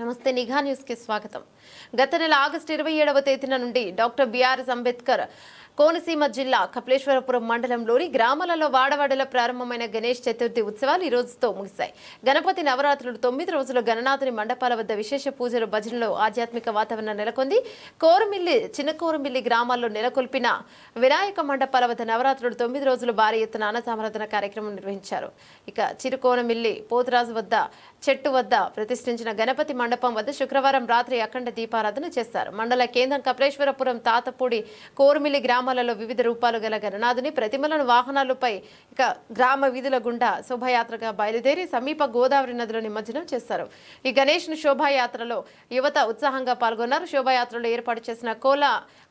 నమస్తే నిఘా న్యూస్ కి స్వాగతం. గత నెల ఆగస్టు 27వ తేదీన నుండి డాక్టర్ బిఆర్ అంబేద్కర్ కోనసీమ జిల్లా కపిలేశ్వరపురం మండలంలోని గ్రామాలలో వాడవాడలో ప్రారంభమైన గణేష్ చతుర్థి ఉత్సవాలు ఈ రోజుతో ముగిశాయి. గణపతి నవరాత్రులు 9 రోజులు గణనాథుని మండపాల వద్ద విశేష పూజలు, భజనలు, ఆధ్యాత్మిక వాతావరణం నెలకొంది. కోరమిల్లి, చిన్న కోరమిల్లి గ్రామాల్లో నెలకొల్పిన వినాయక మండపాల వద్ద నవరాత్రులు 9 రోజులు భారీ ఎత్తున అన్నసమారాధన కార్యక్రమం నిర్వహించారు. ఇక చిరుకోనమిల్లి పోతురాజు వద్ద చెట్టు వద్ద ప్రతిష్ఠించిన గణపతి మండపం వద్ద శుక్రవారం రాత్రి అఖండ దీపారాధన చేశారు. మండల కేంద్రం కపిలేశ్వరపురం, తాతపూడి, కోరమిల్లి గ్రామాలలో వివిధ రూపాలు గల గణనాథుని ప్రతిమలను వాహనాలపై ఇక గ్రామ వీధుల గుండా శోభాయాత్రగా బయలుదేరి సమీప గోదావరి నదిలో నిమజ్జనం చేశారు. ఈ గణేష్ శోభాయాత్రలో యువత ఉత్సాహంగా పాల్గొన్నారు. శోభాయాత్రలో ఏర్పాటు చేసిన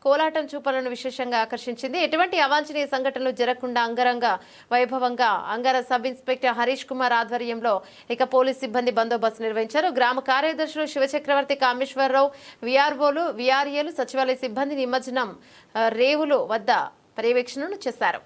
కోలాటం చూపలను విశేషంగా ఆకర్షించింది. ఎటువంటి అవాంఛనీయ సంఘటనలు జరగకుండా అంగరంగ వైభవంగా అంగర సబ్ ఇన్స్పెక్టర్ హరీష్ కుమార్ ఆధ్వర్యంలో ఇక పోలీస్ సిబ్బంది బందోబస్తు నిర్వహించారు. గ్రామ కార్యదర్శులు శివచక్రవర్తి, కామేశ్వరరావు, విఆర్ఓలు, విఆర్ఏలు, సచివాలయ సిబ్బంది నిమజ్జనం రేవులు వద్ద పర్యవేక్షణను చేశారు.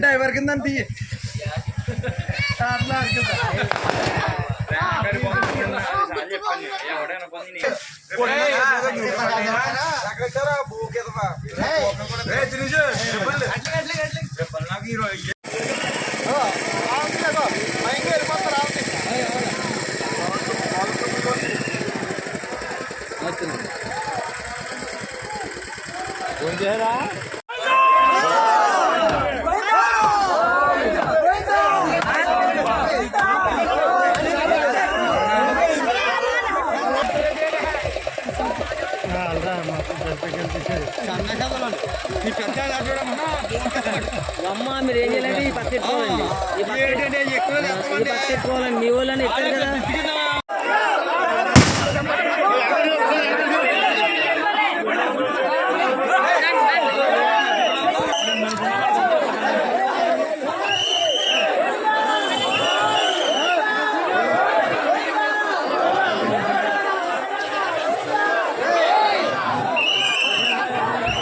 ड्राइवर किंदी అమ్మ మీరు ఏం చేయాలంటే ఈ పక్క ఎత్తుకోవాలండి, ఈ పక్క ఎత్తుకోవాలండి. మీ వాళ్ళని ఎత్తారు కదా.